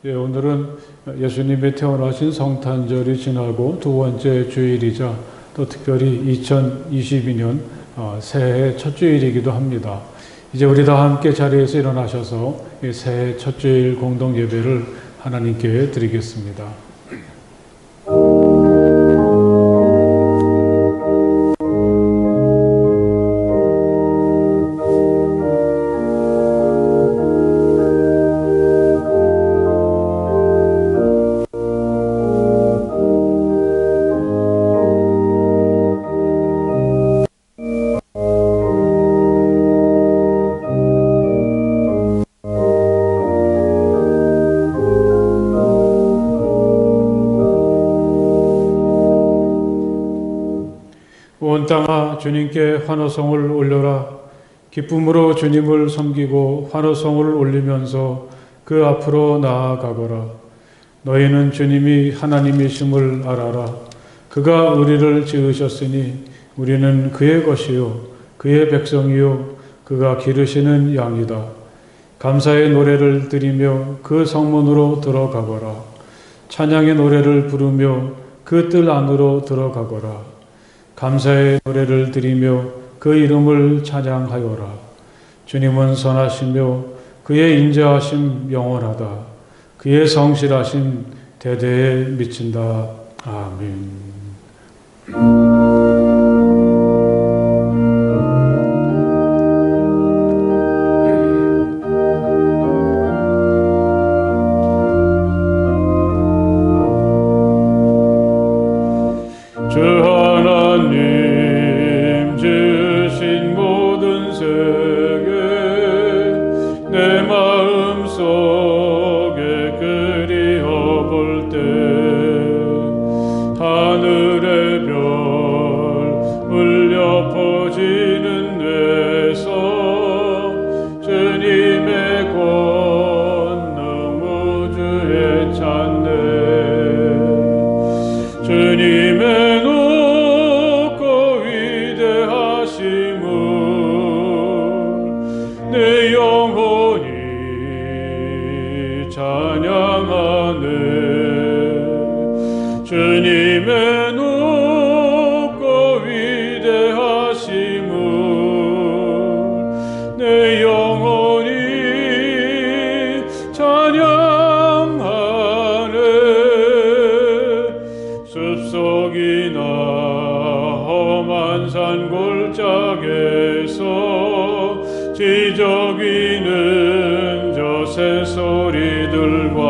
예, 오늘은 예수님이 태어나신 성탄절이 지나고 두 번째 주일이자 또 특별히 2022년 새해 첫 주일이기도 합니다. 이제 우리 다 함께 자리에서 일어나셔서 이 새해 첫 주일 공동 예배를 하나님께 드리겠습니다. 온 땅아 주님께 환호성을 올려라. 기쁨으로 주님을 섬기고 환호성을 올리면서 그 앞으로 나아가거라. 너희는 주님이 하나님이심을 알아라. 그가 우리를 지으셨으니 우리는 그의 것이요 그의 백성이요 그가 기르시는 양이다. 감사의 노래를 드리며 그 성문으로 들어가거라. 찬양의 노래를 부르며 그 뜰 안으로 들어가거라. 감사의 노래를 드리며 그 이름을 찬양하여라. 주님은 선하시며 그의 인자하심 영원하다. 그의 성실하심 대대에 미친다. 아멘. 주님의 높고 위대하심을 내 영혼이 찬양하네. 주님의 높고 위대하심을 내 영혼이 찬양하네. 숲속이나 험한 산 골짜기에서 지저귀는 저 새소리들과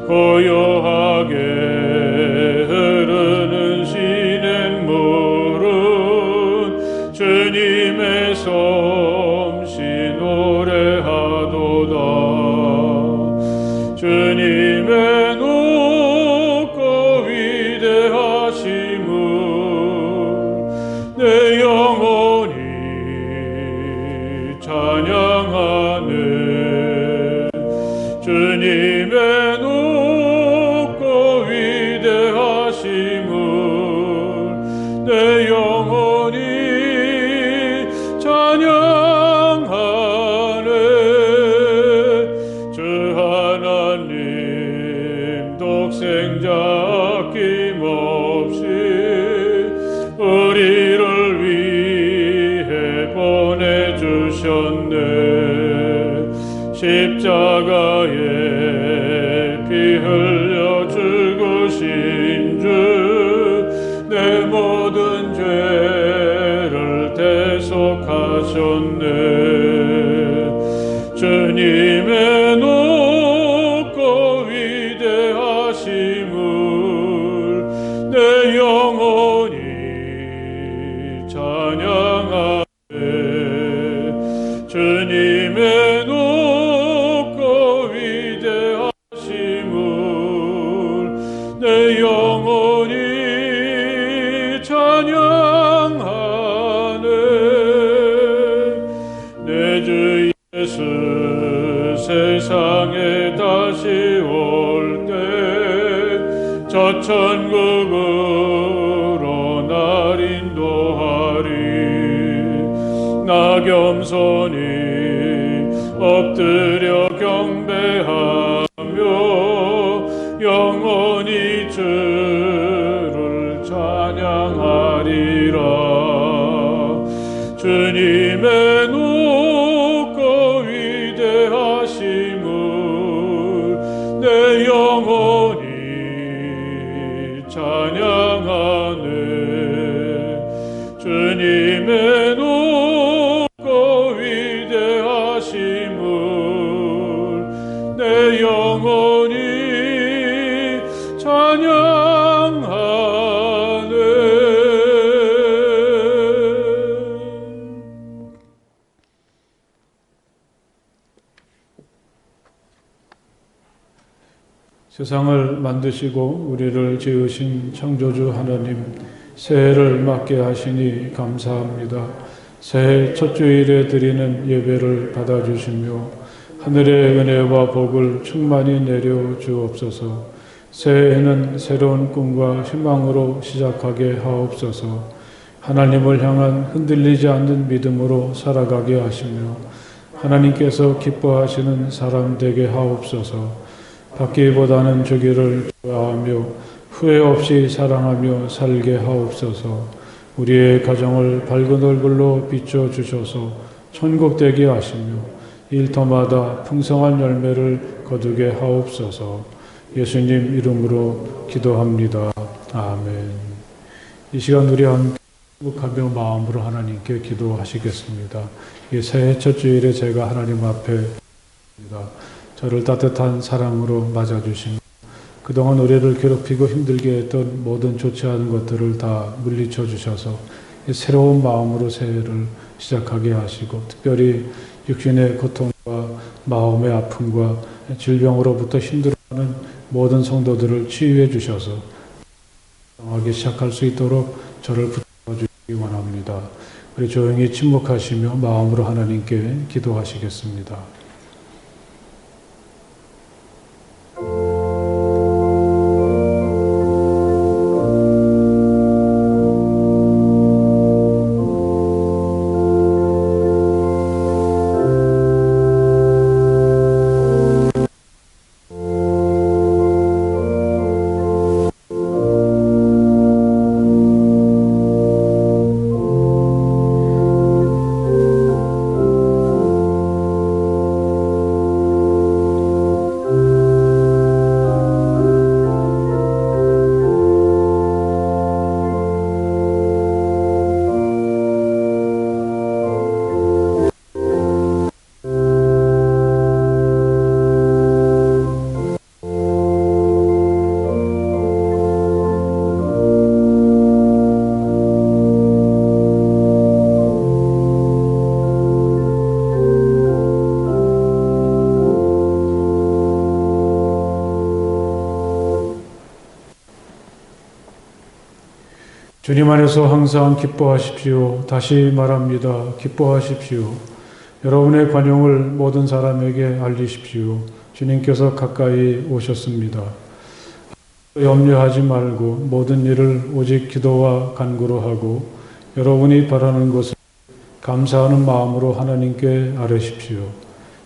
고요하게 흐르는 시냇물은 주님의 솜씨 노래하도다. 주님의 높고 위대하심을 내 영혼이 찬양하네. 주님의 높고 위대하심을 내 영혼이 찬양하네. 주 하나님 독생자 아낌없이 우리를 위해 보내주셨네. 십자가에 피 흘려 죽으신 주 내 모든 죄를 대속하셨네. 주님의 높고 위대하심을 내 영혼이 찬양하네. 주님의 높고 위대하심을 내 영혼이 찬양하네. 내 주 예수 세상에 다시 올 때 저 천국으로 날 인도하리. 나 겸손히 엎드려 경 내 영혼이 찬양하네. 주님의 높고 위대하심을 내 영혼이 찬양하네. 세상을 만드시고 우리를 지으신 창조주 하나님, 새해를 맞게 하시니 감사합니다. 새해 첫 주일에 드리는 예배를 받아주시며 하늘의 은혜와 복을 충만히 내려 주옵소서. 새해에는 새로운 꿈과 희망으로 시작하게 하옵소서. 하나님을 향한 흔들리지 않는 믿음으로 살아가게 하시며 하나님께서 기뻐하시는 사람 되게 하옵소서. 받기보다는 주기를 좋아하며 후회 없이 사랑하며 살게 하옵소서. 우리의 가정을 밝은 얼굴로 비춰주셔서 천국 되게 하시며 일터마다 풍성한 열매를 거두게 하옵소서. 예수님 이름으로 기도합니다. 아멘. 이 시간 우리 함께 행복하며 마음으로 하나님께 기도하시겠습니다. 이 새해 첫 주일에 제가 하나님 앞에 저를 따뜻한 사랑으로 맞아주시며 그동안 우리를 괴롭히고 힘들게 했던 모든 좋지 않은 것들을 다 물리쳐 주셔서 새로운 마음으로 새해를 시작하게 하시고 특별히 육신의 고통과 마음의 아픔과 질병으로부터 힘들어하는 모든 성도들을 치유해 주셔서 하게 시작할 수 있도록 저를 붙여주시기 원합니다. 우리 조용히 침묵하시며 마음으로 하나님께 기도하시겠습니다. 주님 안에서 항상 기뻐하십시오. 다시 말합니다. 기뻐하십시오. 여러분의 관용을 모든 사람에게 알리십시오. 주님께서 가까이 오셨습니다. 염려하지 말고 모든 일을 오직 기도와 간구로 하고 여러분이 바라는 것을 감사하는 마음으로 하나님께 아뢰십시오.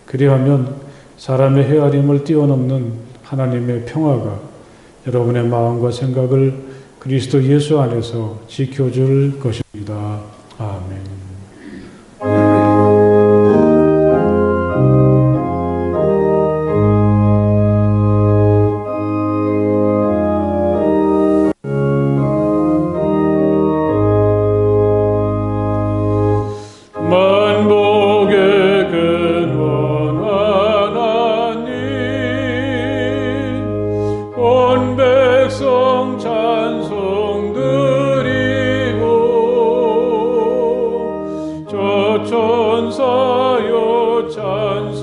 그리하면 사람의 헤아림을 뛰어넘는 하나님의 평화가 여러분의 마음과 생각을 그리스도 예수 안에서 지켜줄 것입니다. 아멘. 천사여 찬송하세.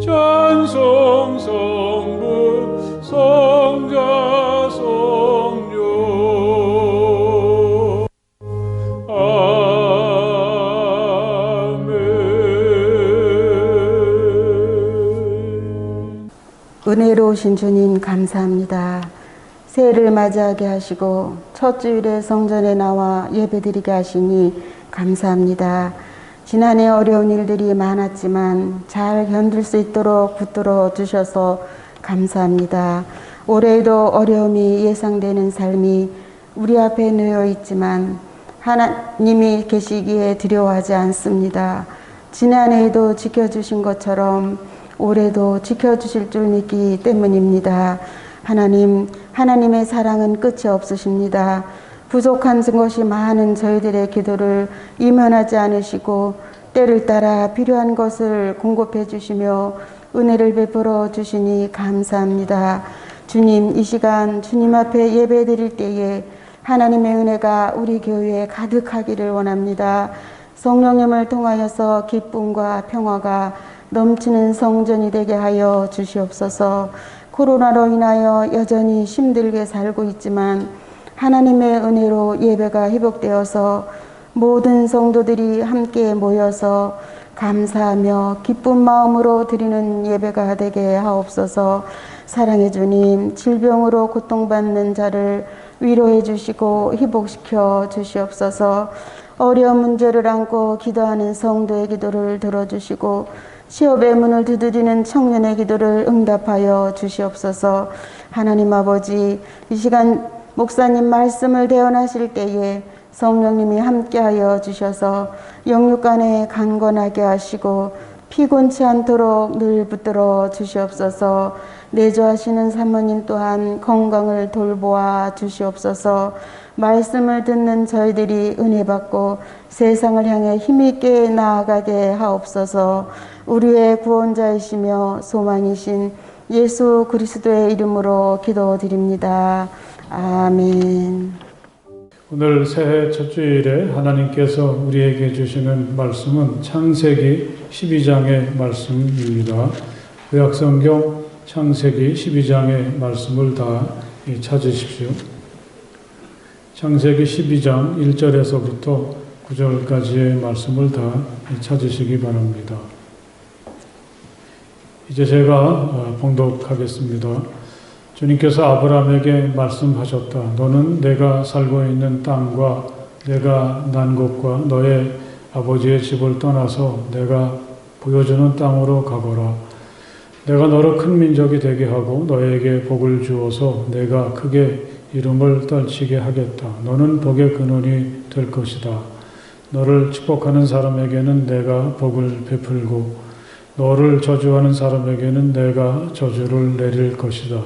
찬송 성부 성자 성령. 아멘. 은혜로우신 주님 감사합니다. 새해를 맞이하게 하시고 첫 주일에 성전에 나와 예배드리게 하시니 감사합니다. 지난해 어려운 일들이 많았지만 잘 견딜 수 있도록 붙들어 주셔서 감사합니다. 올해에도 어려움이 예상되는 삶이 우리 앞에 놓여 있지만 하나님이 계시기에 두려워하지 않습니다. 지난해에도 지켜주신 것처럼 올해도 지켜주실 줄 믿기 때문입니다. 하나님, 하나님의 사랑은 끝이 없으십니다. 부족한 것이 많은 저희들의 기도를 이면하지 않으시고 때를 따라 필요한 것을 공급해 주시며 은혜를 베풀어 주시니 감사합니다. 주님, 이 시간 주님 앞에 예배 드릴 때에 하나님의 은혜가 우리 교회에 가득하기를 원합니다. 성령님을 통하여서 기쁨과 평화가 넘치는 성전이 되게 하여 주시옵소서. 코로나로 인하여 여전히 힘들게 살고 있지만 하나님의 은혜로 예배가 회복되어서 모든 성도들이 함께 모여서 감사하며 기쁜 마음으로 드리는 예배가 되게 하옵소서. 사랑해 주님, 질병으로 고통받는 자를 위로해 주시고 회복시켜 주시옵소서. 어려운 문제를 안고 기도하는 성도의 기도를 들어주시고 취업의 문을 두드리는 청년의 기도를 응답하여 주시옵소서. 하나님 아버지, 이 시간 목사님 말씀을 대언하실 때에 성령님이 함께하여 주셔서 영육간에 강건하게 하시고 피곤치 않도록 늘 붙들어 주시옵소서. 내조하시는 사모님 또한 건강을 돌보아 주시옵소서. 말씀을 듣는 저희들이 은혜 받고 세상을 향해 힘있게 나아가게 하옵소서. 우리의 구원자이시며 소망이신 예수 그리스도의 이름으로 기도드립니다. 아멘. 오늘 새해 첫 주일에 하나님께서 우리에게 주시는 말씀은 창세기 12장의 말씀입니다. 구약성경 창세기 12장의 말씀을 다 찾으십시오. 창세기 12장 1절에서부터 9절까지의 말씀을 다 찾으시기 바랍니다. 이제 제가 봉독하겠습니다. 주님께서 아브라함에게 말씀하셨다. 너는 내가 살고 있는 땅과 내가 난 곳과 너의 아버지의 집을 떠나서 내가 보여주는 땅으로 가거라. 내가 너를 큰 민족이 되게 하고 너에게 복을 주어서 내가 크게 이름을 떨치게 하겠다. 너는 복의 근원이 될 것이다. 너를 축복하는 사람에게는 내가 복을 베풀고 너를 저주하는 사람에게는 내가 저주를 내릴 것이다.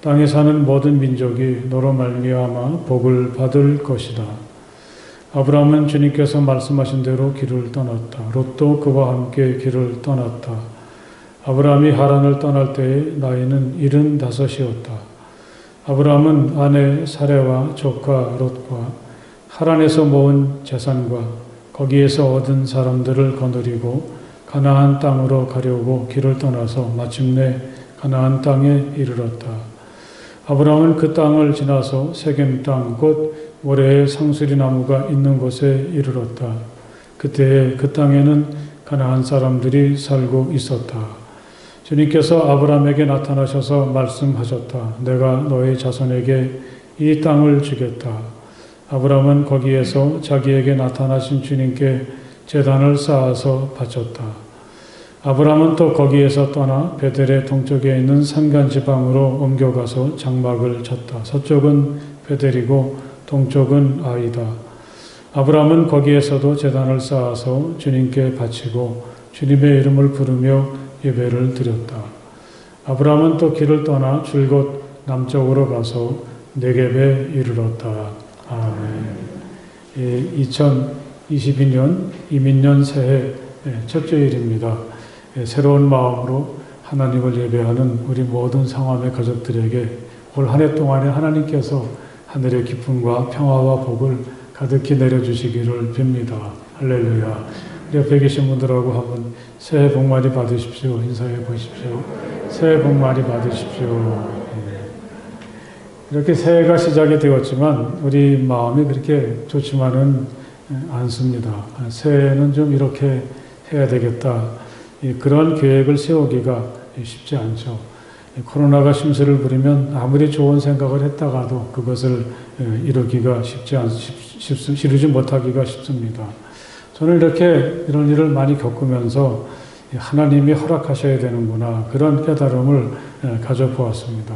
땅에 사는 모든 민족이 너로 말미암아 복을 받을 것이다. 아브라함은 주님께서 말씀하신 대로 길을 떠났다. 롯도 그와 함께 길을 떠났다. 아브라함이 하란을 떠날 때의 나이는 75이었다. 아브라함은 아내 사레와 조카 롯과 하란에서 모은 재산과 거기에서 얻은 사람들을 거느리고 가나안 땅으로 가려고 길을 떠나서 마침내 가나안 땅에 이르렀다. 아브라함은 그 땅을 지나서 세겜 땅 곧 모래의 상수리 나무가 있는 곳에 이르렀다. 그때에 그 땅에는 가나안 사람들이 살고 있었다. 주님께서 아브라함에게 나타나셔서 말씀하셨다. 내가 너의 자손에게 이 땅을 주겠다. 아브라함은 거기에서 자기에게 나타나신 주님께 제단을 쌓아서 바쳤다. 아브라함은 또 거기에서 떠나 베델의 동쪽에 있는 산간 지방으로 옮겨가서 장막을 쳤다. 서쪽은 베델이고 동쪽은 아이다. 아브라함은 거기에서도 제단을 쌓아서 주님께 바치고 주님의 이름을 부르며 예배를 드렸다. 아브라함은 또 길을 떠나 줄곧 남쪽으로 가서 네겝에 이르렀다. 아멘. 2022년 이민년 새해 첫 주일입니다. 새로운 마음으로 하나님을 예배하는 우리 모든 상암의 가족들에게 올 한 해 동안에 하나님께서 하늘의 기쁨과 평화와 복을 가득히 내려주시기를 빕니다. 할렐루야. 우리 옆에 계신 분들하고 한번 새해 복 많이 받으십시오. 인사해 보십시오. 새해 복 많이 받으십시오. 이렇게 새해가 시작이 되었지만 우리 마음이 그렇게 좋지만은 않습니다. 새해는 좀 이렇게 해야 되겠다. 그런 계획을 세우기가 쉽지 않죠. 코로나가 심세를 부리면 아무리 좋은 생각을 했다가도 그것을 이루지 못하기가 쉽습니다. 저는 이렇게 이런 일을 많이 겪으면서 하나님이 허락하셔야 되는구나 그런 깨달음을 가져보았습니다.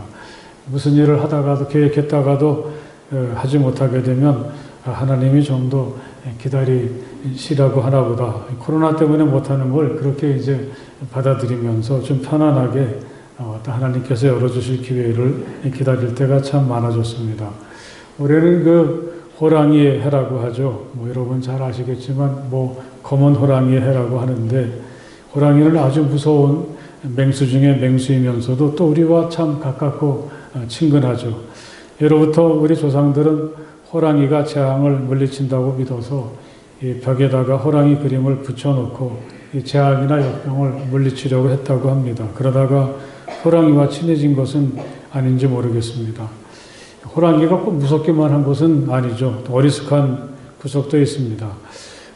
무슨 일을 하다가도 계획했다가도 하지 못하게 되면 하나님이 좀 더 기다리시라고 하나보다 코로나 때문에 못하는 걸 그렇게 이제 받아들이면서 좀 편안하게 하나님께서 열어주실 기회를 기다릴 때가 참 많아졌습니다. 올해는 그 호랑이의 해라고 하죠. 여러분 잘 아시겠지만 검은 호랑이의 해라고 하는데 호랑이는 아주 무서운 맹수 중에 맹수이면서도 또 우리와 참 가깝고 친근하죠. 예로부터 우리 조상들은 호랑이가 재앙을 물리친다고 믿어서 이 벽에다가 호랑이 그림을 붙여놓고 이 재앙이나 역병을 물리치려고 했다고 합니다. 그러다가 호랑이와 친해진 것은 아닌지 모르겠습니다. 호랑이가 꼭 무섭기만 한 것은 아니죠. 어리숙한 구석도 있습니다.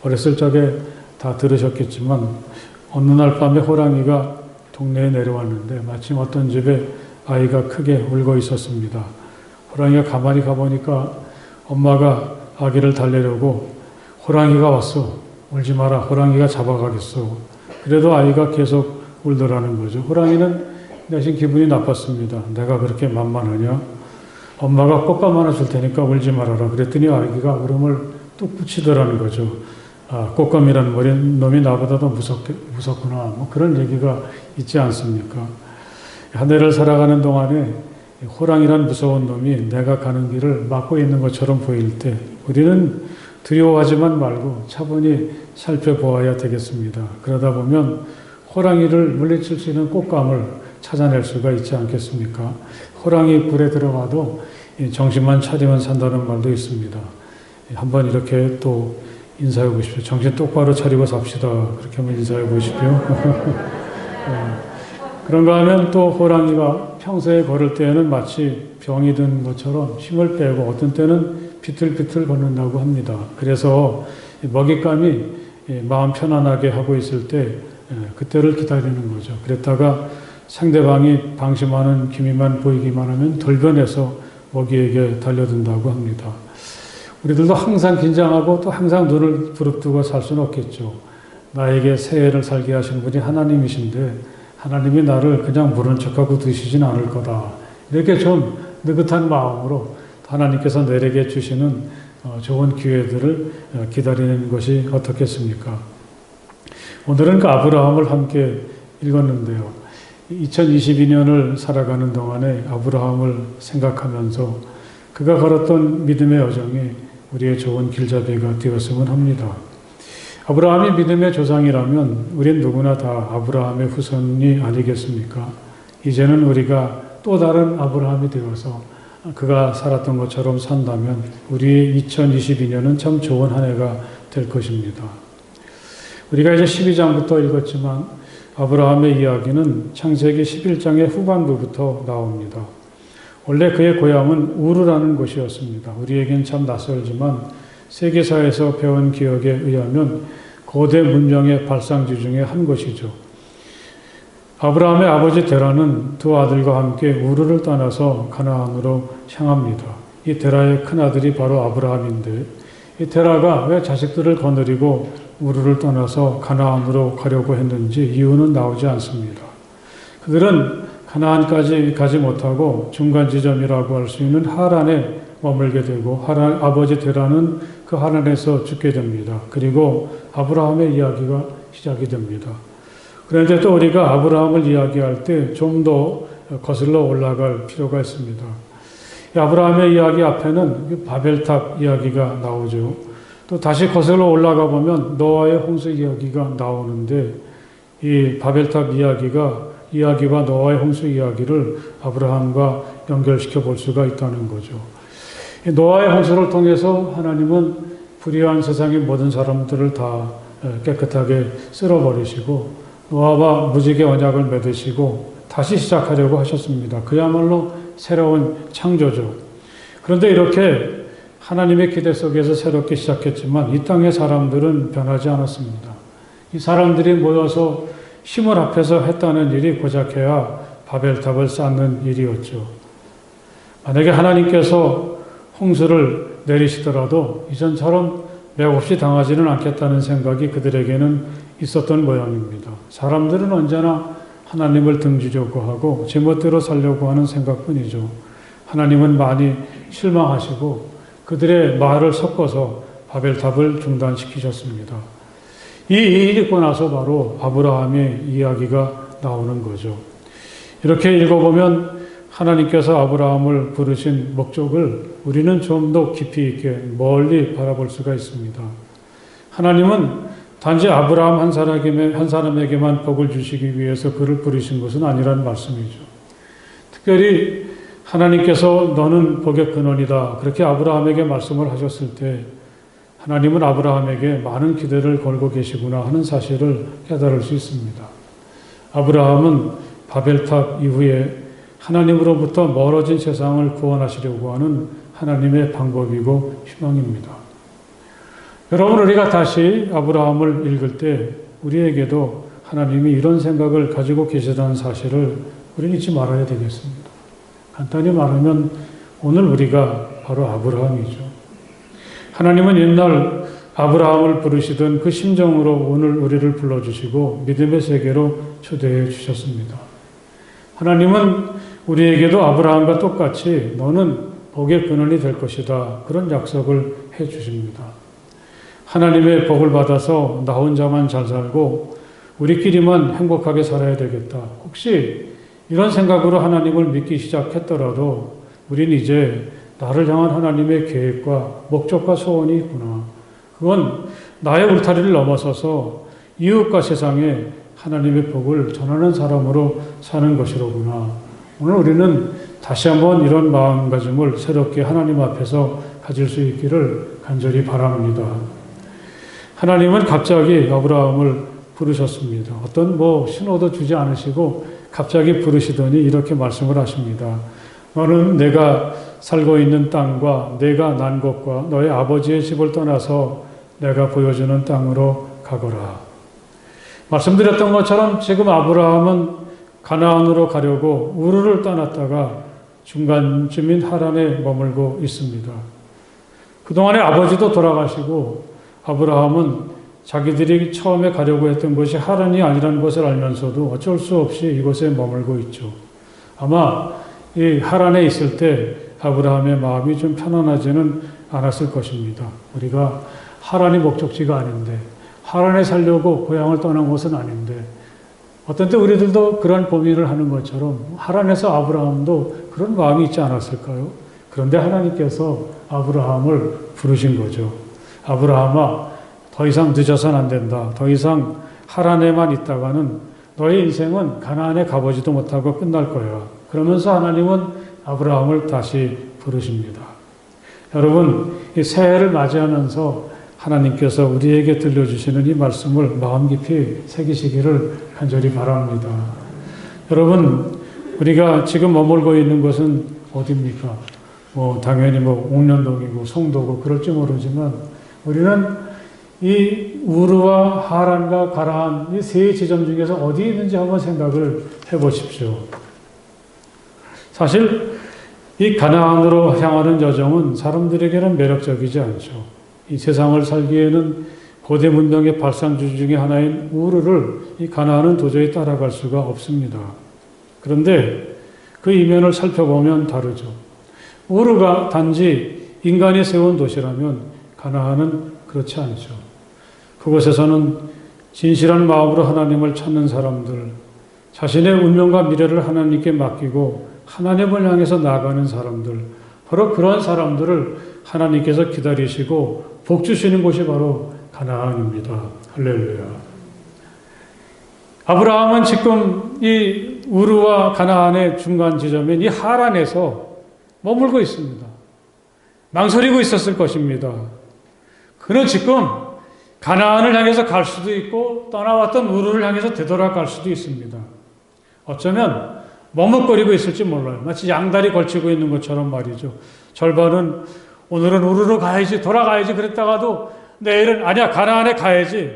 어렸을 적에 다 들으셨겠지만 어느 날 밤에 호랑이가 동네에 내려왔는데 마침 어떤 집에 아이가 크게 울고 있었습니다. 호랑이가 가만히 가보니까 엄마가 아기를 달래려고 호랑이가 왔어. 울지 마라. 호랑이가 잡아가겠어. 그래도 아이가 계속 울더라는 거죠. 호랑이는 내심 기분이 나빴습니다. 내가 그렇게 만만하냐? 엄마가 꽃감 하나 줄 테니까 울지 말아라. 그랬더니 아기가 울음을 뚝 붙이더라는 거죠. 꽃감이라는 놈이 나보다 더 무섭구나. 그런 얘기가 있지 않습니까? 한 해를 살아가는 동안에 호랑이란 무서운 놈이 내가 가는 길을 막고 있는 것처럼 보일 때 우리는 두려워하지만 말고 차분히 살펴보아야 되겠습니다. 그러다 보면 호랑이를 물리칠 수 있는 꽃감을 찾아낼 수가 있지 않겠습니까? 호랑이 굴에 들어가도 정신만 차리면 산다는 말도 있습니다. 한번 이렇게 또 인사해 보십시오. 정신 똑바로 차리고 삽시다. 그렇게 한번 인사해 보십시오. 그런가 하면 또 호랑이가 평소에 걸을 때에는 마치 병이 든 것처럼 힘을 빼고 어떤 때는 비틀비틀 걷는다고 합니다. 그래서 먹잇감이 마음 편안하게 하고 있을 때 그때를 기다리는 거죠. 그랬다가 상대방이 방심하는 기미만 보이기만 하면 돌변해서 먹이에게 달려든다고 합니다. 우리들도 항상 긴장하고 또 항상 눈을 부릅뜨고 살 수는 없겠죠. 나에게 새해를 살게 하신 분이 하나님이신데 하나님이 나를 그냥 모른 척하고 두시진 않을 거다. 이렇게 좀 느긋한 마음으로 하나님께서 내게 주시는 좋은 기회들을 기다리는 것이 어떻겠습니까? 오늘은 그 아브라함을 함께 읽었는데요. 2022년을 살아가는 동안에 아브라함을 생각하면서 그가 걸었던 믿음의 여정이 우리의 좋은 길잡이가 되었으면 합니다. 아브라함이 믿음의 조상이라면 우린 누구나 다 아브라함의 후손이 아니겠습니까? 이제는 우리가 또 다른 아브라함이 되어서 그가 살았던 것처럼 산다면 우리의 2022년은 참 좋은 한 해가 될 것입니다. 우리가 이제 12장부터 읽었지만 아브라함의 이야기는 창세기 11장의 후반부부터 나옵니다. 원래 그의 고향은 우르라는 곳이었습니다. 우리에겐 참 낯설지만 세계사에서 배운 기억에 의하면 고대 문명의 발상지 중에 한 곳이죠. 아브라함의 아버지 데라는 두 아들과 함께 우르를 떠나서 가나안으로 향합니다. 이 데라의 큰아들이 바로 아브라함인데 이 데라가 왜 자식들을 거느리고 우르를 떠나서 가나안으로 가려고 했는지 이유는 나오지 않습니다. 그들은 가나안까지 가지 못하고 중간 지점이라고 할 수 있는 하란에 머물게 되고 아버지 데라는 그 하란에서 죽게 됩니다. 그리고 아브라함의 이야기가 시작이 됩니다. 그런데 또 우리가 아브라함을 이야기할 때 좀 더 거슬러 올라갈 필요가 있습니다. 아브라함의 이야기 앞에는 바벨탑 이야기가 나오죠. 또 다시 거슬러 올라가 보면 노아의 홍수 이야기가 나오는데 이 바벨탑 이야기와 노아의 홍수 이야기를 아브라함과 연결시켜 볼 수가 있다는 거죠. 노아의 홍수를 통해서 하나님은 불의한 세상의 모든 사람들을 다 깨끗하게 쓸어버리시고 노아와 무지개 언약을 맺으시고 다시 시작하려고 하셨습니다. 그야말로 새로운 창조죠. 그런데 이렇게 하나님의 기대 속에서 새롭게 시작했지만 이 땅의 사람들은 변하지 않았습니다. 이 사람들이 모여서 힘을 합해서 했다는 일이 고작해야 바벨탑을 쌓는 일이었죠. 만약에 하나님께서 홍수를 내리시더라도 이전처럼 맥없이 당하지는 않겠다는 생각이 그들에게는 있었던 모양입니다. 사람들은 언제나 하나님을 등지려고 하고 제멋대로 살려고 하는 생각뿐이죠. 하나님은 많이 실망하시고 그들의 말을 섞어서 바벨탑을 중단시키셨습니다. 이 일이 있고 나서 바로 아브라함의 이야기가 나오는 거죠. 이렇게 읽어보면 하나님께서 아브라함을 부르신 목적을 우리는 좀 더 깊이 있게 멀리 바라볼 수가 있습니다. 하나님은 단지 아브라함 한 사람에게만 복을 주시기 위해서 그를 부르신 것은 아니라는 말씀이죠. 특별히 하나님께서 너는 복의 근원이다, 그렇게 아브라함에게 말씀을 하셨을 때 하나님은 아브라함에게 많은 기대를 걸고 계시구나 하는 사실을 깨달을 수 있습니다. 아브라함은 바벨탑 이후에 하나님으로부터 멀어진 세상을 구원하시려고 하는 하나님의 방법이고 희망입니다. 여러분, 우리가 다시 아브라함을 읽을 때 우리에게도 하나님이 이런 생각을 가지고 계시다는 사실을 우리는 잊지 말아야 되겠습니다. 간단히 말하면 오늘 우리가 바로 아브라함이죠. 하나님은 옛날 아브라함을 부르시던 그 심정으로 오늘 우리를 불러주시고 믿음의 세계로 초대해 주셨습니다. 하나님은 우리에게도 아브라함과 똑같이 너는 복의 근원이 될 것이다, 그런 약속을 해 주십니다. 하나님의 복을 받아서 나 혼자만 잘 살고 우리끼리만 행복하게 살아야 되겠다, 혹시 이런 생각으로 하나님을 믿기 시작했더라도 우린 이제 나를 향한 하나님의 계획과 목적과 소원이 있구나, 그건 나의 울타리를 넘어서서 이웃과 세상에 하나님의 복을 전하는 사람으로 사는 것이로구나. 오늘 우리는 다시 한번 이런 마음가짐을 새롭게 하나님 앞에서 가질 수 있기를 간절히 바랍니다. 하나님은 갑자기 아브라함을 부르셨습니다. 어떤 신호도 주지 않으시고 갑자기 부르시더니 이렇게 말씀을 하십니다. 너는 내가 살고 있는 땅과 내가 난 곳과 너의 아버지의 집을 떠나서 내가 보여주는 땅으로 가거라. 말씀드렸던 것처럼 지금 아브라함은 가나안으로 가려고 우르를 떠났다가 중간쯤인 하란에 머물고 있습니다. 그동안에 아버지도 돌아가시고 아브라함은 자기들이 처음에 가려고 했던 곳이 하란이 아니라는 것을 알면서도 어쩔 수 없이 이곳에 머물고 있죠. 아마 이 하란에 있을 때 아브라함의 마음이 좀 편안하지는 않았을 것입니다. 우리가 하란이 목적지가 아닌데, 하란에 살려고 고향을 떠난 곳은 아닌데, 어떤 때 우리들도 그런 고민을 하는 것처럼 하란에서 아브라함도 그런 마음이 있지 않았을까요? 그런데 하나님께서 아브라함을 부르신 거죠. 아브라함아, 더 이상 늦어서는 안 된다. 더 이상 하란에만 있다가는 너의 인생은 가나안에 가보지도 못하고 끝날 거야. 그러면서 하나님은 아브라함을 다시 부르십니다. 여러분, 이 새해를 맞이하면서 하나님께서 우리에게 들려주시는 이 말씀을 마음 깊이 새기시기를 간절히 바랍니다. 여러분, 우리가 지금 머물고 있는 곳은 어디입니까? 당연히 옥년동이고 송도고 그럴지 모르지만 우리는 이 우르와 하란과 가라한 이 세 지점 중에서 어디 있는지 한번 생각을 해보십시오. 사실 이 가나안으로 향하는 여정은 사람들에게는 매력적이지 않죠. 이 세상을 살기에는 고대 문명의 발상주 중에 하나인 우르를 이 가나안은 도저히 따라갈 수가 없습니다. 그런데 그 이면을 살펴보면 다르죠. 우르가 단지 인간이 세운 도시라면 가나안은 그렇지 않죠. 그곳에서는 진실한 마음으로 하나님을 찾는 사람들, 자신의 운명과 미래를 하나님께 맡기고 하나님을 향해서 나아가는 사람들, 바로 그런 사람들을 하나님께서 기다리시고 복 주시는 곳이 바로 가나안입니다. 할렐루야. 아브라함은 지금 이 우르와 가나안의 중간 지점인 이 하란에서 머물고 있습니다. 망설이고 있었을 것입니다. 그는 지금 가나안을 향해서 갈 수도 있고 떠나왔던 우르를 향해서 되돌아갈 수도 있습니다. 어쩌면 머뭇거리고 있을지 몰라요. 마치 양다리 걸치고 있는 것처럼 말이죠. 절반은 오늘은 우르로 가야지, 돌아가야지 그랬다가도 내일은 아니야, 가나안에 가야지.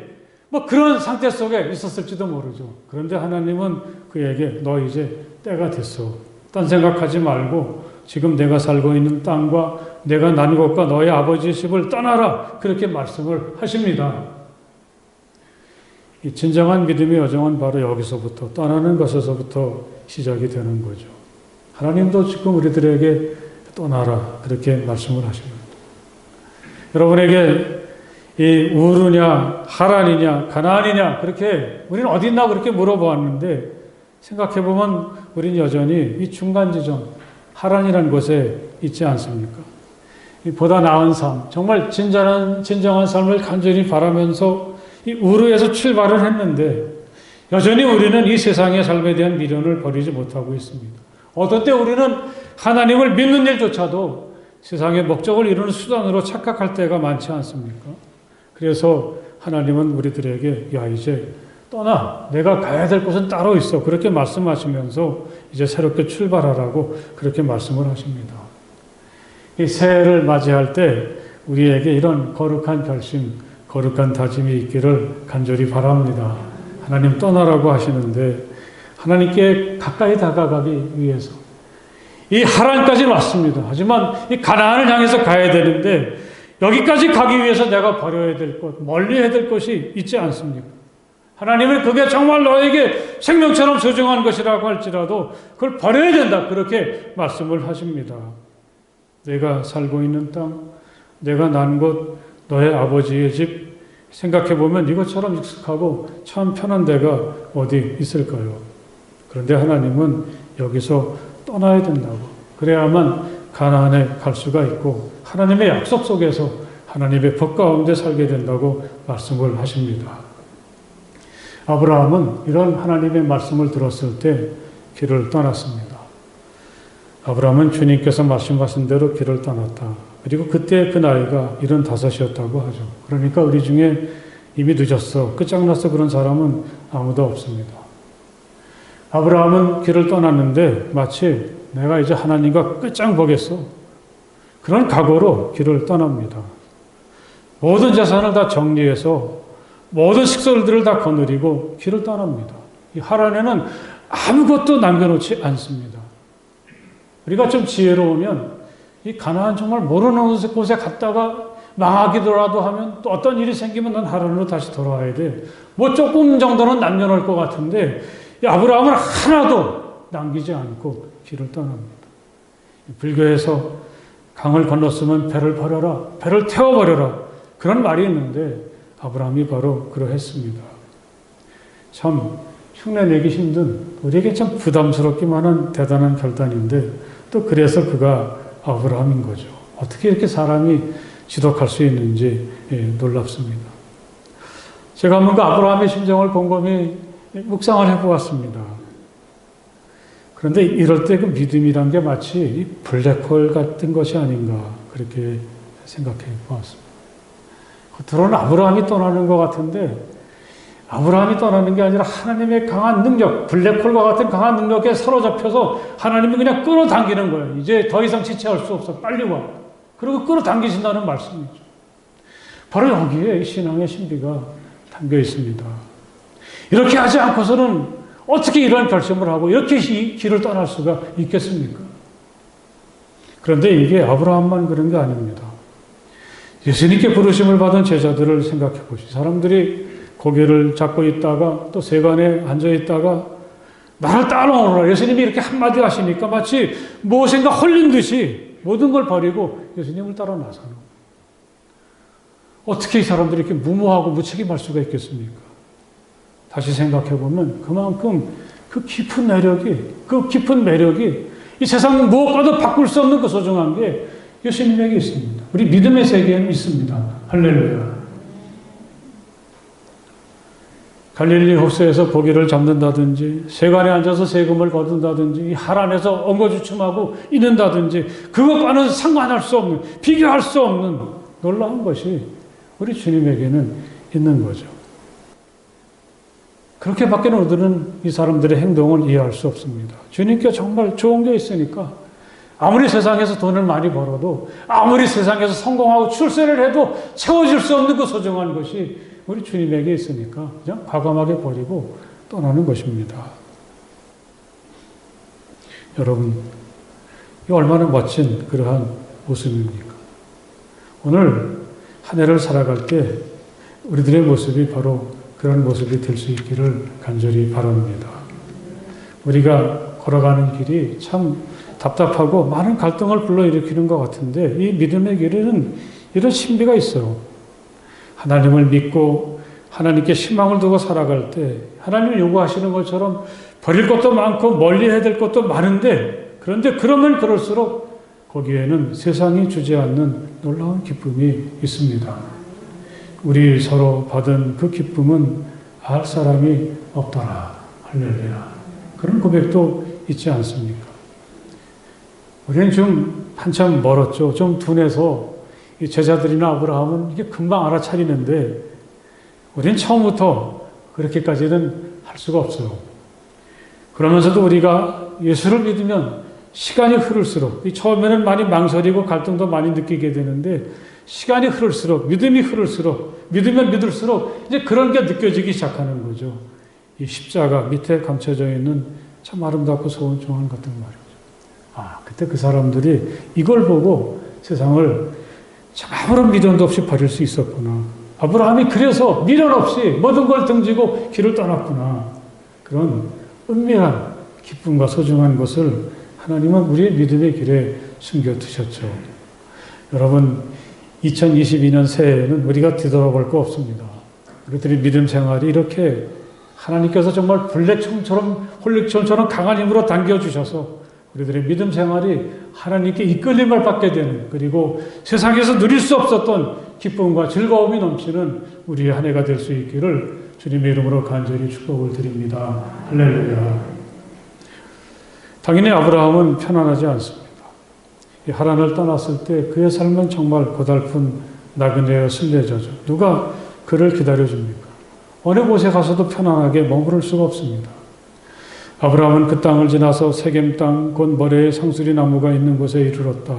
그런 상태 속에 있었을지도 모르죠. 그런데 하나님은 그에게 너 이제 때가 됐어. 딴 생각하지 말고 지금 내가 살고 있는 땅과 내가 난 곳과 너의 아버지의 집을 떠나라. 그렇게 말씀을 하십니다. 이 진정한 믿음의 여정은 바로 여기서부터, 떠나는 것에서부터 시작이 되는 거죠. 하나님도 지금 우리들에게 떠나라. 그렇게 말씀을 하십니다. 여러분에게 이 우르냐, 하란이냐, 가나안이냐 그렇게 우리는 어디 있나 그렇게 물어보았는데 생각해보면 우리는 여전히 이 중간 지점 하란이라는 곳에 있지 않습니까? 보다 나은 삶, 정말 진정한 삶을 간절히 바라면서 이 우르에서 출발을 했는데 여전히 우리는 이 세상의 삶에 대한 미련을 버리지 못하고 있습니다. 어떤 때 우리는 하나님을 믿는 일조차도 세상의 목적을 이루는 수단으로 착각할 때가 많지 않습니까? 그래서 하나님은 우리들에게 야 이제 떠나 내가 가야 될 곳은 따로 있어 그렇게 말씀하시면서 이제 새롭게 출발하라고 그렇게 말씀을 하십니다. 이 새해를 맞이할 때 우리에게 이런 거룩한 결심, 거룩한 다짐이 있기를 간절히 바랍니다. 하나님 떠나라고 하시는데 하나님께 가까이 다가가기 위해서 이 하란까지는 왔습니다. 하지만 이 가나안을 향해서 가야 되는데 여기까지 가기 위해서 내가 버려야 될 것, 멀리 해야 될 것이 있지 않습니까? 하나님은 그게 정말 너에게 생명처럼 소중한 것이라고 할지라도 그걸 버려야 된다. 그렇게 말씀을 하십니다. 내가 살고 있는 땅, 내가 난 곳, 너의 아버지의 집 생각해보면 이것처럼 익숙하고 참 편한 데가 어디 있을까요? 그런데 하나님은 여기서 떠나야 된다고. 그래야만 가나안에 갈 수가 있고 하나님의 약속 속에서 하나님의 법 가운데 살게 된다고 말씀을 하십니다. 아브라함은 이런 하나님의 말씀을 들었을 때 길을 떠났습니다. 아브라함은 주님께서 말씀하신 대로 길을 떠났다. 그리고 그때 그 나이가 75이었다고 하죠. 그러니까 우리 중에 이미 늦었어, 끝장났어 그런 사람은 아무도 없습니다. 아브라함은 길을 떠났는데 마치 내가 이제 하나님과 끝장 보겠어. 그런 각오로 길을 떠납니다. 모든 재산을 다 정리해서 모든 식솔들을 다 거느리고 길을 떠납니다. 이 하란에는 아무것도 남겨놓지 않습니다. 우리가 좀 지혜로우면 이 가나안 정말 모르는 곳에 갔다가 망하기라도 하면 또 어떤 일이 생기면 넌 하란으로 다시 돌아와야 돼. 뭐 조금 정도는 남겨놓을 것 같은데 이 아브라함은 하나도 남기지 않고 길을 떠납니다. 불교에서 강을 건넜으면 배를 버려라, 배를 태워버려라 그런 말이 있는데 아브라함이 바로 그러했습니다. 참 흉내내기 힘든 우리에게 참 부담스럽기만 한 대단한 결단인데 또 그래서 그가 아브라함인 거죠. 어떻게 이렇게 사람이 지독할 수 있는지 놀랍습니다. 제가 한번 그 아브라함의 심정을 곰곰이 묵상을 해보았습니다. 그런데 이럴 때 그 믿음이란 게 마치 블랙홀 같은 것이 아닌가 그렇게 생각해 보았습니다. 겉으로는 아브라함이 떠나는 것 같은데 아브라함이 떠나는 게 아니라 하나님의 강한 능력, 블랙홀과 같은 강한 능력에 사로잡혀서 하나님이 그냥 끌어당기는 거예요. 이제 더 이상 지체할 수 없어. 빨리 와. 그리고 끌어당기신다는 말씀이죠. 바로 여기에 신앙의 신비가 담겨 있습니다. 이렇게 하지 않고서는 어떻게 이런 결심을 하고 이렇게 길을 떠날 수가 있겠습니까? 그런데 이게 아브라함만 그런 게 아닙니다. 예수님께 부르심을 받은 제자들을 생각해 보시죠. 사람들이 고개를 잡고 있다가 또 세관에 앉아 있다가 나를 따라오너라. 예수님이 이렇게 한마디 하시니까 마치 무엇인가 홀린 듯이 모든 걸 버리고 예수님을 따라 나서는 거예요. 어떻게 이 사람들이 이렇게 무모하고 무책임할 수가 있겠습니까? 다시 생각해 보면 그만큼 그 깊은 매력이 이 세상 무엇과도 바꿀 수 없는 그 소중한 게 예수님에게 있습니다. 우리 믿음의 세계에는 있습니다. 할렐루야. 갈릴리 호수에서 고기를 잡는다든지 세관에 앉아서 세금을 거둔다든지 하란에서 엉거주춤하고 있는다든지 그것과는 상관할 수 없는 비교할 수 없는 놀라운 것이 우리 주님에게는 있는 거죠. 그렇게밖에는 우리들은 이 사람들의 행동을 이해할 수 없습니다. 주님께 정말 좋은 게 있으니까 아무리 세상에서 돈을 많이 벌어도 아무리 세상에서 성공하고 출세를 해도 채워질 수 없는 그 소중한 것이 우리 주님에게 있으니까 그냥 과감하게 버리고 떠나는 것입니다. 여러분, 이 얼마나 멋진 그러한 모습입니까? 오늘 한 해를 살아갈 때 우리들의 모습이 바로 그런 모습이 될 수 있기를 간절히 바랍니다. 우리가 걸어가는 길이 참 답답하고 많은 갈등을 불러일으키는 것 같은데 이 믿음의 길은 이런 신비가 있어요. 하나님을 믿고 하나님께 희망을 두고 살아갈 때 하나님이 요구하시는 것처럼 버릴 것도 많고 멀리 해야 될 것도 많은데, 그런데 그러면 그럴수록 거기에는 세상이 주지 않는 놀라운 기쁨이 있습니다. 우리 서로 받은 그 기쁨은 알 사람이 없더라. 할렐루야. 그런 고백도 있지 않습니까? 우리는 좀 한참 멀었죠. 좀 둔해서 이 제자들이나 아브라함은 이게 금방 알아차리는데 우리는 처음부터 그렇게까지는 할 수가 없어요. 그러면서도 우리가 예수를 믿으면 시간이 흐를수록, 처음에는 많이 망설이고 갈등도 많이 느끼게 되는데 시간이 흐를수록, 믿음이 흐를수록, 믿으면 믿을수록 이제 그런 게 느껴지기 시작하는 거죠. 이 십자가 밑에 감춰져 있는 참 아름답고 소원종한 같은 말이죠. 그때 그 사람들이 이걸 보고 세상을 참 아무런 미련도 없이 버릴 수 있었구나. 아브라함이 그래서 미련 없이 모든 걸 등지고 길을 떠났구나. 그런 은밀한 기쁨과 소중한 것을 하나님은 우리의 믿음의 길에 숨겨두셨죠. 여러분, 2022년 새해에는 우리가 뒤돌아볼 거 없습니다. 우리들의 믿음 생활이 이렇게 하나님께서 정말 블랙청처럼 홀릭청처럼 강한 힘으로 당겨주셔서 우리들의 믿음 생활이 하나님께 이끌림을 받게 되는, 그리고 세상에서 누릴 수 없었던 기쁨과 즐거움이 넘치는 우리의 한 해가 될 수 있기를 주님의 이름으로 간절히 축복을 드립니다. 할렐루야. 당연히 아브라함은 편안하지 않습니다. 하란을 떠났을 때 그의 삶은 정말 고달픈 나그네여 순례자죠. 누가 그를 기다려줍니까? 어느 곳에 가서도 편안하게 머무를 수가 없습니다. 아브라함은 그 땅을 지나서 세겜 땅 곧 머레의 상수리 나무가 있는 곳에 이르렀다.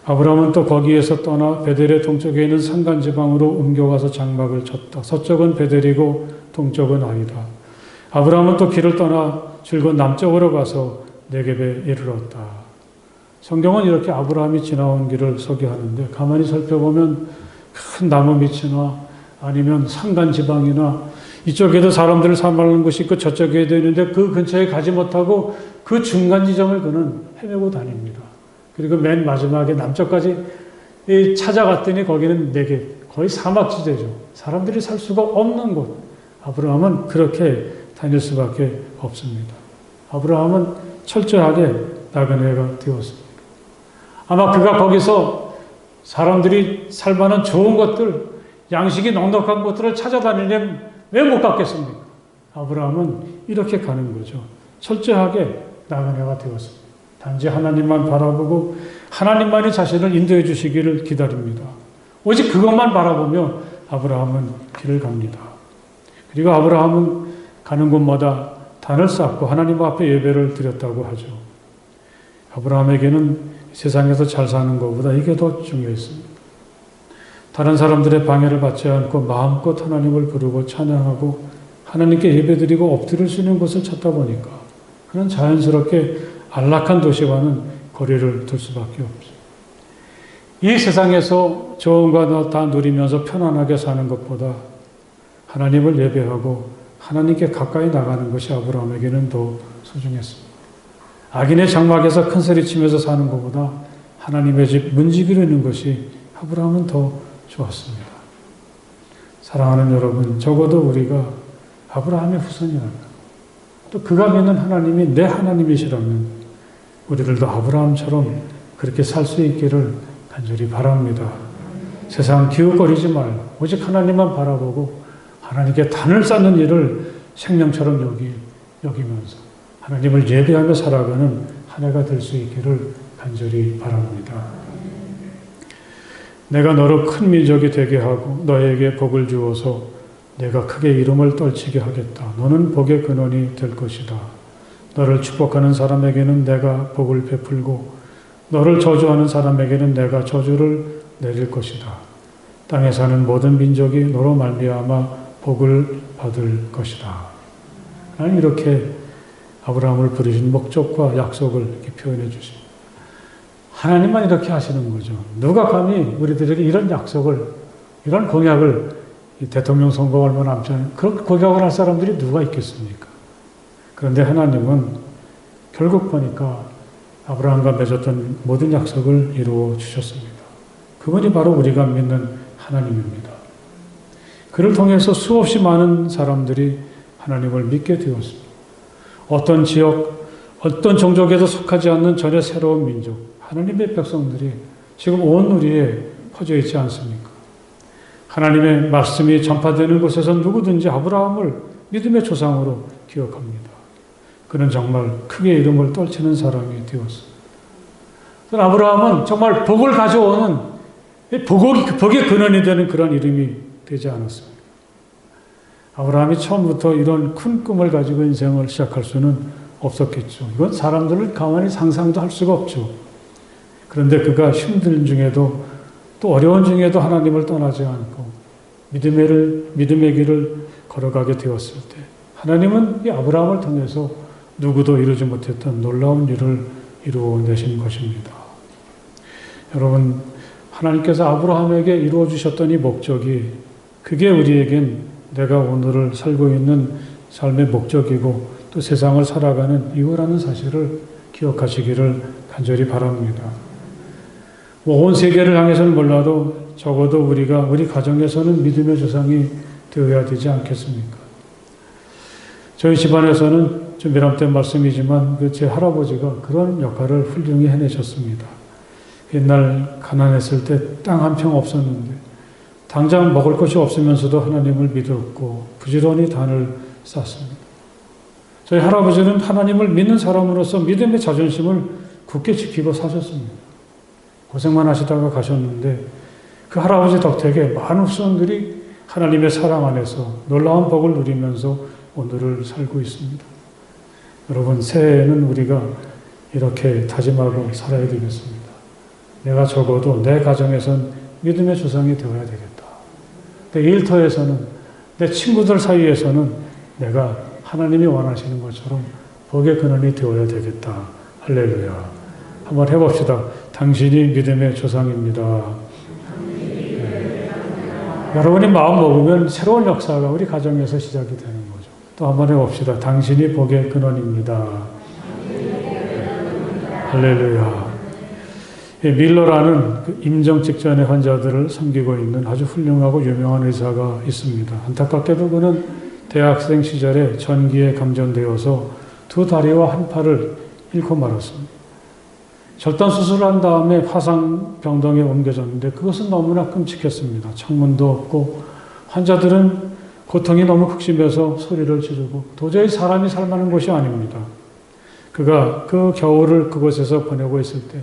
아브라함은 또 거기에서 떠나 베델의 동쪽에 있는 산간 지방으로 옮겨가서 장막을 쳤다. 서쪽은 베델이고 동쪽은 아이다. 아브라함은 또 길을 떠나 줄곧 남쪽으로 가서 네겝에 이르렀다. 성경은 이렇게 아브라함이 지나온 길을 소개하는데 가만히 살펴보면 큰 나무 밑이나 아니면 산간 지방이나 이쪽에도 사람들을 사망하는 곳이 있고 저쪽에도 있는데 그 근처에 가지 못하고 그 중간 지점을 그는 헤매고 다닙니다. 그리고 맨 마지막에 남쪽까지 찾아갔더니 거기는 네겝, 거의 사막지대죠. 사람들이 살 수가 없는 곳. 아브라함은 그렇게 다닐 수밖에 없습니다. 아브라함은 철저하게 나그네가 되었습니다. 아마 그가 거기서 사람들이 살만한 좋은 것들, 양식이 넉넉한 것들을 찾아다니려면 왜 못 갔겠습니까? 아브라함은 이렇게 가는 거죠. 철저하게 나그네가 되었습니다. 단지 하나님만 바라보고 하나님만이 자신을 인도해 주시기를 기다립니다. 오직 그것만 바라보며 아브라함은 길을 갑니다. 그리고 아브라함은 가는 곳마다 단을 쌓고 하나님 앞에 예배를 드렸다고 하죠. 아브라함에게는 세상에서 잘 사는 것보다 이게 더 중요했습니다. 다른 사람들의 방해를 받지 않고 마음껏 하나님을 부르고 찬양하고 하나님께 예배드리고 엎드릴 수 있는 곳을 찾다 보니까 그는 자연스럽게 안락한 도시와는 거리를 둘 수밖에 없죠. 이 세상에서 좋은 거 다 누리면서 편안하게 사는 것보다 하나님을 예배하고 하나님께 가까이 나가는 것이 아브라함에게는 더 소중했습니다. 악인의 장막에서 큰 소리치면서 사는 것보다 하나님의 집 문지기로 있는 것이 아브라함은 더 좋았습니다. 사랑하는 여러분, 적어도 우리가 아브라함의 후손이라면, 또 그가 믿는 하나님이 내 하나님이시라면 우리들도 아브라함처럼 그렇게 살 수 있기를 간절히 바랍니다. 세상 기웃거리지 말고 오직 하나님만 바라보고 하나님께 단을 쌓는 일을 생명처럼 여기면서 하나님을 예배하며 살아가는 한 해가 될 수 있기를 간절히 바랍니다. 내가 너로 큰 민족이 되게 하고 너에게 복을 주어서 내가 크게 이름을 떨치게 하겠다. 너는 복의 근원이 될 것이다. 너를 축복하는 사람에게는 내가 복을 베풀고 너를 저주하는 사람에게는 내가 저주를 내릴 것이다. 땅에 사는 모든 민족이 너로 말미암아 복을 받을 것이다. 하나님 이렇게 아브라함을 부르신 목적과 약속을 이렇게 표현해 주십니다. 하나님만 이렇게 하시는 거죠. 누가 감히 우리들에게 이런 약속을, 이런 공약을, 대통령 선거 얼마 남지 않은 그런 공약을 할 사람들이 누가 있겠습니까? 그런데 하나님은 결국 보니까 아브라함과 맺었던 모든 약속을 이루어 주셨습니다. 그분이 바로 우리가 믿는 하나님입니다. 그를 통해서 수없이 많은 사람들이 하나님을 믿게 되었습니다. 어떤 지역, 어떤 종족에도 속하지 않는 전혀 새로운 민족, 하나님의 백성들이 지금 온 우리에 퍼져 있지 않습니까? 하나님의 말씀이 전파되는 곳에서 누구든지 아브라함을 믿음의 조상으로 기억합니다. 그는 정말 크게 이름을 떨치는 사람이 되었습니다. 아브라함은 정말 복을 가져오는 복의 근원이 되는 그런 이름이 되지 않았습니다. 아브라함이 처음부터 이런 큰 꿈을 가지고 인생을 시작할 수는 없었겠죠. 이건 사람들을 가만히 상상도 할 수가 없죠. 그런데 그가 힘든 중에도 또 어려운 중에도 하나님을 떠나지 않고 믿음의 길을 걸어가게 되었을 때 하나님은 이 아브라함을 통해서 누구도 이루지 못했던 놀라운 일을 이루어내신 것입니다. 여러분, 하나님께서 아브라함에게 이루어 주셨던 이 목적이 그게 우리에겐 내가 오늘을 살고 있는 삶의 목적이고 또 세상을 살아가는 이유라는 사실을 기억하시기를 간절히 바랍니다. 온 세계를 향해서는 몰라도 적어도 우리 가정에서는 믿음의 조상이 되어야 되지 않겠습니까? 저희 집안에서는 좀 미람된 말씀이지만 제 할아버지가 그런 역할을 훌륭히 해내셨습니다. 옛날 가난했을 때 땅 한 평 없었는데 당장 먹을 것이 없으면서도 하나님을 믿었고 부지런히 단을 쌓습니다. 저희 할아버지는 하나님을 믿는 사람으로서 믿음의 자존심을 굳게 지키고 사셨습니다. 고생만 하시다가 가셨는데 그 할아버지 덕택에 많은 후손들이 하나님의 사랑 안에서 놀라운 복을 누리면서 오늘을 살고 있습니다. 여러분, 새해에는 우리가 이렇게 다짐하고 살아야 되겠습니다. 내가 적어도 내 가정에선 믿음의 조상이 되어야 되겠다. 내 일터에서는, 내 친구들 사이에서는 내가 하나님이 원하시는 것처럼 복의 근원이 되어야 되겠다. 할렐루야. 한번 해봅시다. 당신이 믿음의 조상입니다. 네. 여러분이 마음 먹으면 새로운 역사가 우리 가정에서 시작이 되는 거죠. 또 한번 해봅시다. 당신이 복의 근원입니다. 할렐루야. 밀러라는 그 임종 직전의 환자들을 섬기고 있는 아주 훌륭하고 유명한 의사가 있습니다. 안타깝게도 그는 대학생 시절에 전기에 감전되어서 두 다리와 한 팔을 잃고 말았습니다. 절단 수술을 한 다음에 화상병동에 옮겨졌는데 그것은 너무나 끔찍했습니다. 창문도 없고 환자들은 고통이 너무 극심해서 소리를 지르고 도저히 사람이 살 만한 곳이 아닙니다. 그가 그 겨울을 그곳에서 보내고 있을 때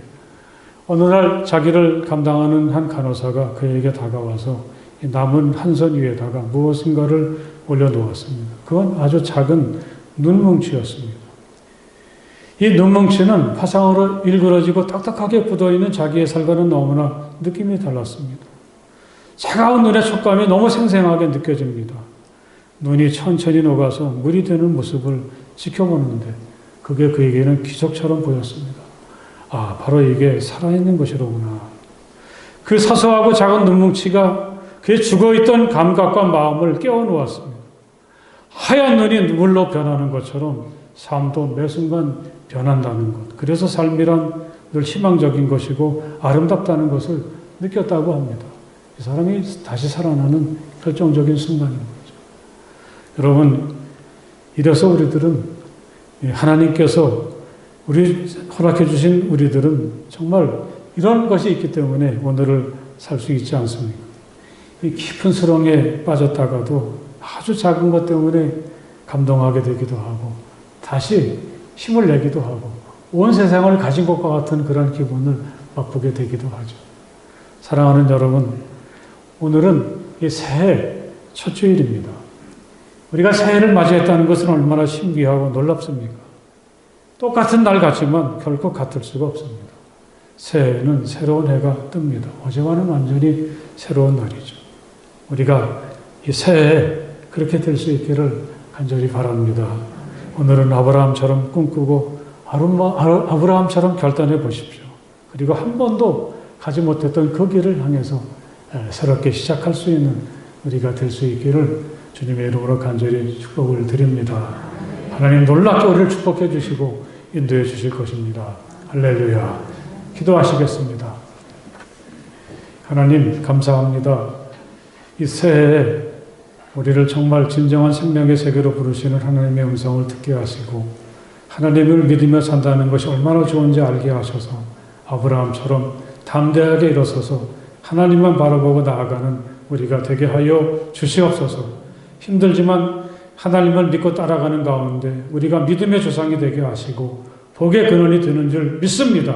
어느 날 자기를 감당하는 한 간호사가 그에게 다가와서 남은 한선 위에다가 무엇인가를 올려놓았습니다. 그건 아주 작은 눈뭉치였습니다. 이 눈뭉치는 화상으로 일그러지고 딱딱하게 굳어있는 자기의 살과는 너무나 느낌이 달랐습니다. 차가운 눈의 촉감이 너무 생생하게 느껴집니다. 눈이 천천히 녹아서 물이 되는 모습을 지켜보는데 그게 그에게는 기적처럼 보였습니다. 아, 바로 이게 살아있는 것이로구나. 그 사소하고 작은 눈뭉치가 그의 죽어있던 감각과 마음을 깨워놓았습니다. 하얀 눈이 물로 변하는 것처럼 삶도 매 순간 변한다는 것. 그래서 삶이란 늘 희망적인 것이고 아름답다는 것을 느꼈다고 합니다. 이 사람이 다시 살아나는 결정적인 순간인 거죠. 여러분, 이래서 우리들은 하나님께서 허락해 주신 우리들은 정말 이런 것이 있기 때문에 오늘을 살 수 있지 않습니까? 이 깊은 수렁에 빠졌다가도 아주 작은 것 때문에 감동하게 되기도 하고 다시 힘을 내기도 하고 온 세상을 가진 것과 같은 그런 기분을 맛보게 되기도 하죠. 사랑하는 여러분, 오늘은 이 새해 첫 주일입니다. 우리가 새해를 맞이했다는 것은 얼마나 신기하고 놀랍습니까? 똑같은 날 같지만 결코 같을 수가 없습니다. 새해에는 새로운 해가 뜹니다. 어제와는 완전히 새로운 날이죠. 우리가 이 새해에 그렇게 될 수 있기를 간절히 바랍니다. 오늘은 아브라함처럼 꿈꾸고 아브라함처럼 결단해 보십시오. 그리고 한 번도 가지 못했던 그 길을 향해서 새롭게 시작할 수 있는 우리가 될 수 있기를 주님의 이름으로 간절히 축복을 드립니다. 하나님 놀랍게 우리를 축복해 주시고 인도해 주실 것입니다. 할렐루야. 기도하시겠습니다. 하나님 감사합니다. 이 새해에 우리를 정말 진정한 생명의 세계로 부르시는 하나님의 음성을 듣게 하시고 하나님을 믿으며 산다는 것이 얼마나 좋은지 알게 하셔서 아브라함처럼 담대하게 일어서서 하나님만 바라보고 나아가는 우리가 되게 하여 주시옵소서. 힘들지만 하나님을 믿고 따라가는 가운데 우리가 믿음의 조상이 되게 하시고 복의 근원이 되는 줄 믿습니다.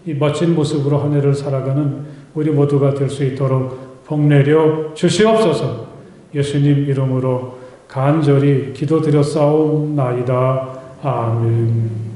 이 멋진 모습으로 한 해를 살아가는 우리 모두가 될 수 있도록 복내려 주시옵소서. 예수님 이름으로 간절히 기도드렸사옵나이다. 아멘.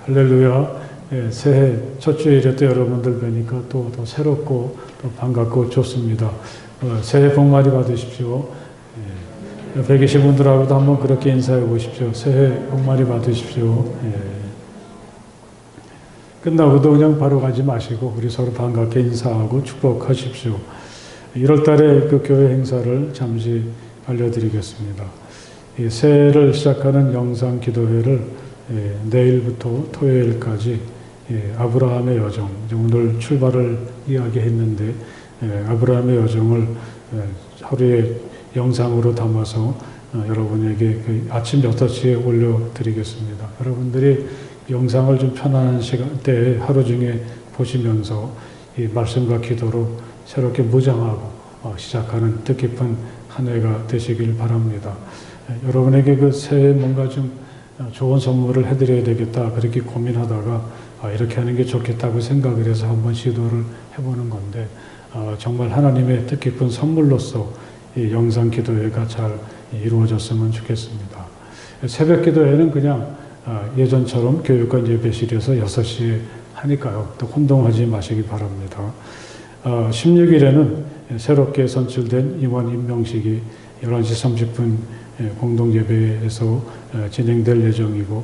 할렐루야. 새해 첫 주일에 또 여러분들 뵈니까 또 새롭고 또 반갑고 좋습니다. 새해 복 많이 받으십시오. 옆에 계신 분들하고도 한번 그렇게 인사해 보십시오. 새해 복 많이 받으십시오. 끝나고도 그냥 바로 가지 마시고 우리 서로 반갑게 인사하고 축복하십시오. 1월 달에 그 교회 행사를 잠시 알려드리겠습니다. 새해를 시작하는 영상 기도회를 내일부터 토요일까지 아브라함의 여정, 오늘 출발을 이야기했는데 아브라함의 여정을 하루에 영상으로 담아서 여러분에게 아침 6시에 올려드리겠습니다. 여러분들이 영상을 좀 편안한 시간대에 하루 중에 보시면서 이 말씀과 기도로 새롭게 무장하고 시작하는 뜻깊은 한 해가 되시길 바랍니다. 여러분에게 그 새해 뭔가 좀 좋은 선물을 해드려야 되겠다 그렇게 고민하다가 이렇게 하는 게 좋겠다고 생각을 해서 한번 시도를 해보는 건데 정말 하나님의 뜻깊은 선물로서 이 영상 기도회가 잘 이루어졌으면 좋겠습니다. 새벽 기도회는 그냥 예전처럼 교육관 예배실에서 6시에 하니까요. 또 혼동하지 마시기 바랍니다. 16일에는 새롭게 선출된 임원 임명식이 11시 30분 공동예배에서 진행될 예정이고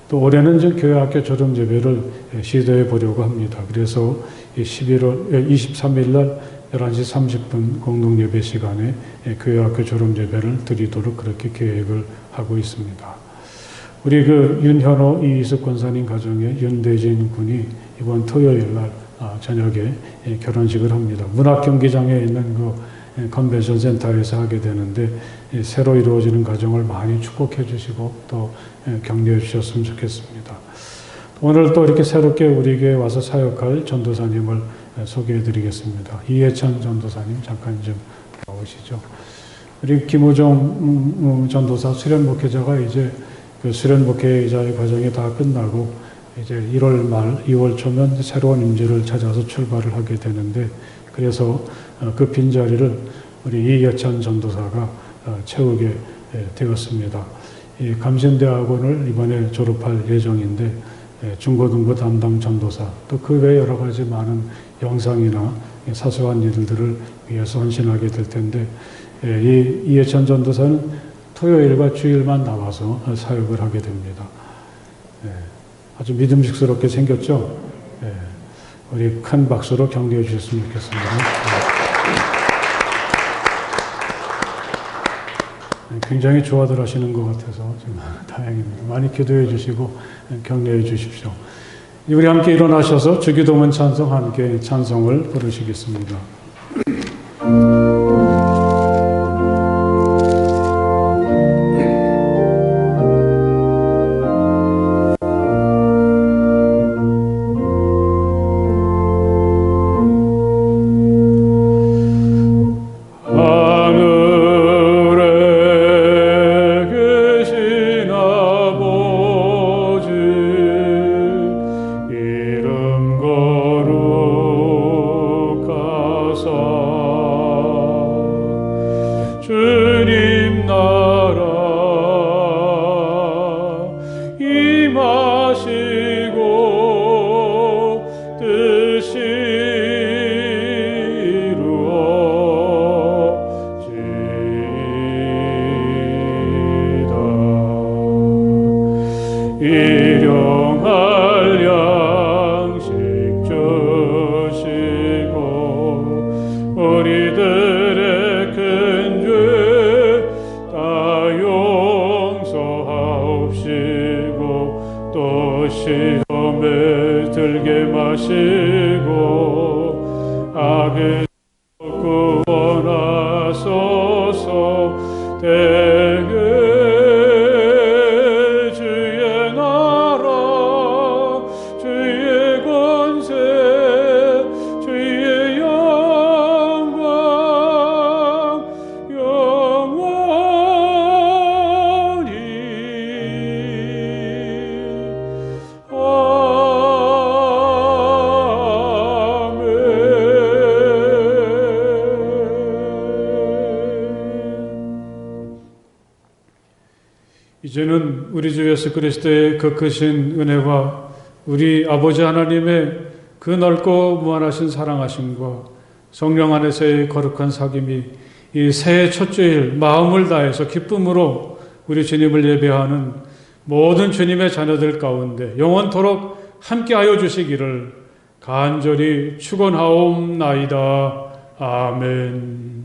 또 올해는 교회학교 졸업예배를 시도해 보려고 합니다. 그래서 23일 날 11시 30분 공동예배 시간에 교회학교 졸업예배를 드리도록 그렇게 계획을 하고 있습니다. 우리 윤현호 이희숙 권사님 가정의 윤대진 군이 이번 토요일 날 저녁에 결혼식을 합니다. 문학경기장에 있는 컨벤션 센터에서 하게 되는데 새로 이루어지는 가정을 많이 축복해 주시고 또 격려해 주셨으면 좋겠습니다. 오늘 또 이렇게 새롭게 우리 교회에 와서 사역할 전도사님을 소개해 드리겠습니다. 이해찬 전도사님 잠깐 좀 나오시죠. 우리 김우종 전도사 수련 목회자가 이제 수련 목회자의 과정이 다 끝나고 이제 1월 말 2월 초면 새로운 임재를 찾아서 출발을 하게 되는데 그래서 그 빈자리를 우리 이여찬 전도사가 채우게 되었습니다. 이 감신대학원을 이번에 졸업할 예정인데 중고등부 담당 전도사 또 그 외 여러 가지 많은 영상이나 사소한 일들을 위해서 헌신하게 될 텐데 이 이여찬 전도사는 토요일과 주일만 나와서 사역을 하게 됩니다. 아주 믿음직스럽게 생겼죠? 우리 큰 박수로 격려해 주셨으면 좋겠습니다. 굉장히 좋아들 하시는 것 같아서 정말 다행입니다. 많이 기도해 주시고 격려해 주십시오. 우리 함께 일어나셔서 주기도문 찬송 함께 찬송을 부르시겠습니다. 일용할 양식 주시고 우리들의 큰 죄 다 용서하옵시고 또 시험에 들게 마시고 악에서 구원하소서. 대개 주의 나라 주의 권세 주의 영광 영원히 이제는 우리 주 예수 그리스도의 그 크신 은혜와 우리 아버지 하나님의 그 넓고 무한하신 사랑하심과 성령 안에서의 거룩한 사귐이 이 새해 첫 주일 마음을 다해서 기쁨으로 우리 주님을 예배하는 모든 주님의 자녀들 가운데 영원토록 함께하여 주시기를 간절히 축원하옵나이다. 아멘.